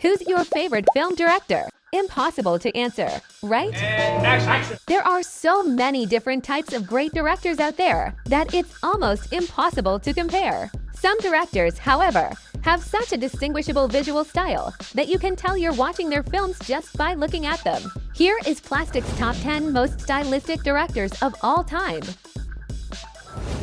Who's your favorite film director? Impossible to answer, right? Action. There are so many different types of great directors out there that it's almost impossible to compare. Some directors, however, have such a distinguishable visual style that you can tell you're watching their films just by looking at them. Here is Plastik's top 10 most stylistic directors of all time.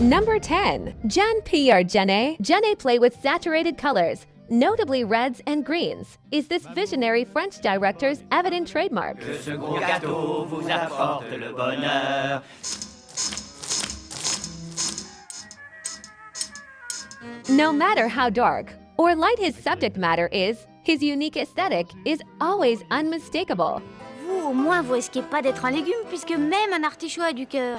Number 10. Jean-Pierre Jeunet. Jeunet play with saturated colors, notably reds and greens, is this visionary French director's evident trademark. Le second gâteau vous apporte le bonheur. No matter how dark or light his subject matter is, his unique aesthetic is always unmistakable. Vous, au moins, vous risquez pas d'être un légume puisque même un artichaut a du cœur.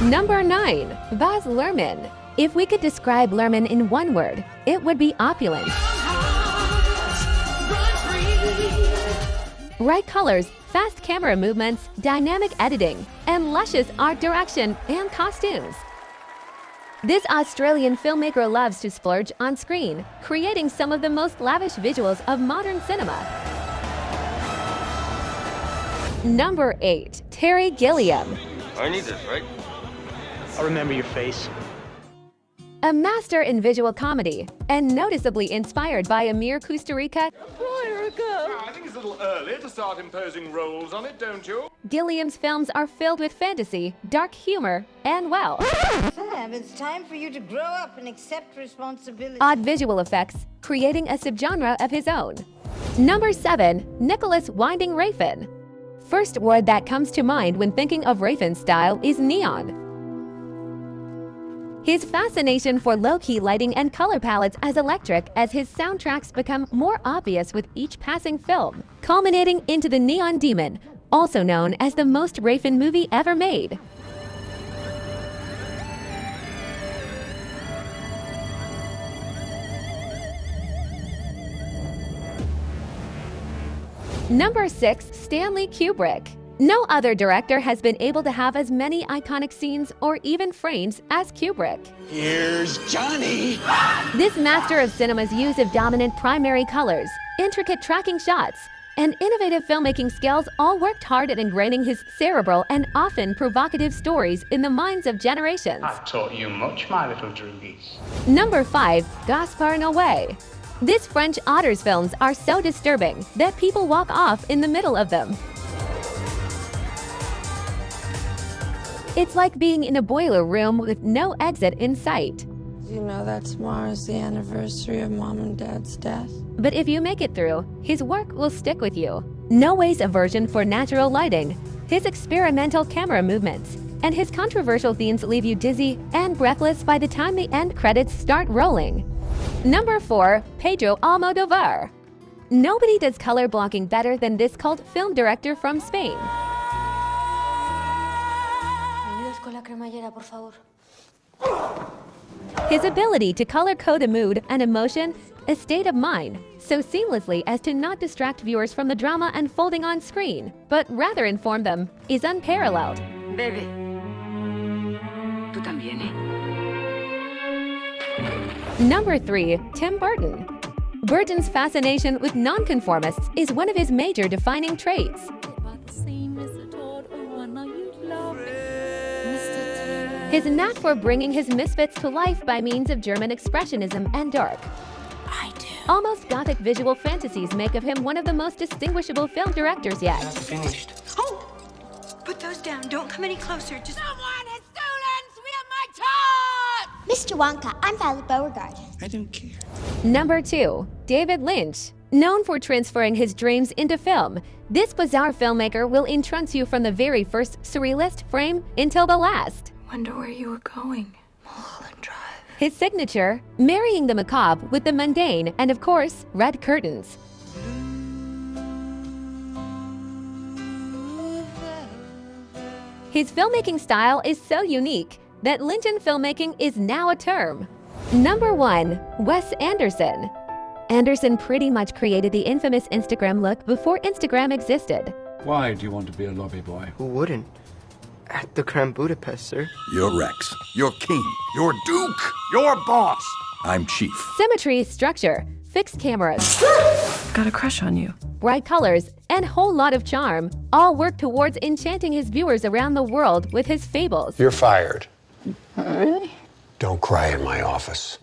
Number 9. Baz Luhrmann. If we could describe Luhrmann in one word, it would be opulent. Bright colors, fast camera movements, dynamic editing, and luscious art direction and costumes. This Australian filmmaker loves to splurge on screen, creating some of the most lavish visuals of modern cinema. Number 8. Terry Gilliam. I need this, right? I remember your face. A master in visual comedy, and noticeably inspired by Amir Kusturica, I think it's a little early to start imposing roles on it, don't you? Gilliam's films are filled with fantasy, dark humor, and, well, Sam, it's time for you to grow up and accept responsibility. odd visual effects, creating a subgenre of his own. Number 7. Nicolas Winding Refn. First word that comes to mind when thinking of Refn's style is neon. His fascination for low-key lighting and color palettes as electric as his soundtracks become more obvious with each passing film, culminating into The Neon Demon, also known as the most Refn movie ever made. Number 6. Stanley Kubrick. No other director has been able to have as many iconic scenes or even frames as Kubrick. Here's Johnny! This master of cinema's use of dominant primary colors, intricate tracking shots, and innovative filmmaking skills all worked hard at ingraining his cerebral and often provocative stories in the minds of generations. I've taught you much, my little droogies. Number 5. Gaspar Noé. This French auteur's films are so disturbing that people walk off in the middle of them. It's like being in a boiler room with no exit in sight. You know that tomorrow's the anniversary of Mom and Dad's death? But if you make it through, his work will stick with you. Noé's aversion for natural lighting, his experimental camera movements, and his controversial themes leave you dizzy and breathless by the time the end credits start rolling. Number 4. Pedro Almodóvar. Nobody does color blocking better than this cult film director from Spain. Con la cremallera, por favor. His ability to color code a mood, an emotion, a state of mind, so seamlessly as to not distract viewers from the drama unfolding on screen, but rather inform them, is unparalleled. Bébé. Tú también, ¿eh? Number 3. Tim Burton. Burton's fascination with nonconformists is one of his major defining traits. His knack for bringing his misfits to life by means of German expressionism and dark, almost gothic visual fantasies make of him one of the most distinguishable film directors yet. Finished. Oh! Put those down. Don't come any closer. Just... Someone has stolen my toy! Mr. Wonka, I'm Violet Beauregard. I don't care. Number 2. David Lynch. Known for transferring his dreams into film, this bizarre filmmaker will entrance you from the very first surrealist frame until the last. Wonder where you were going. Mulholland Drive. His signature, marrying the macabre with the mundane and, of course, red curtains. His filmmaking style is so unique that Lynchian filmmaking is now a term. Number 1. Wes Anderson. Anderson pretty much created the infamous Instagram look before Instagram existed. Why do you want to be a lobby boy? Who wouldn't? At the Grand Budapest, sir. You're Rex. You're king. You're duke. You're boss. I'm Chief. Symmetry, structure, fixed cameras, Got a crush on you. bright colors, and whole lot of charm all work towards enchanting his viewers around the world with his fables. You're fired. Really? Don't cry in my office.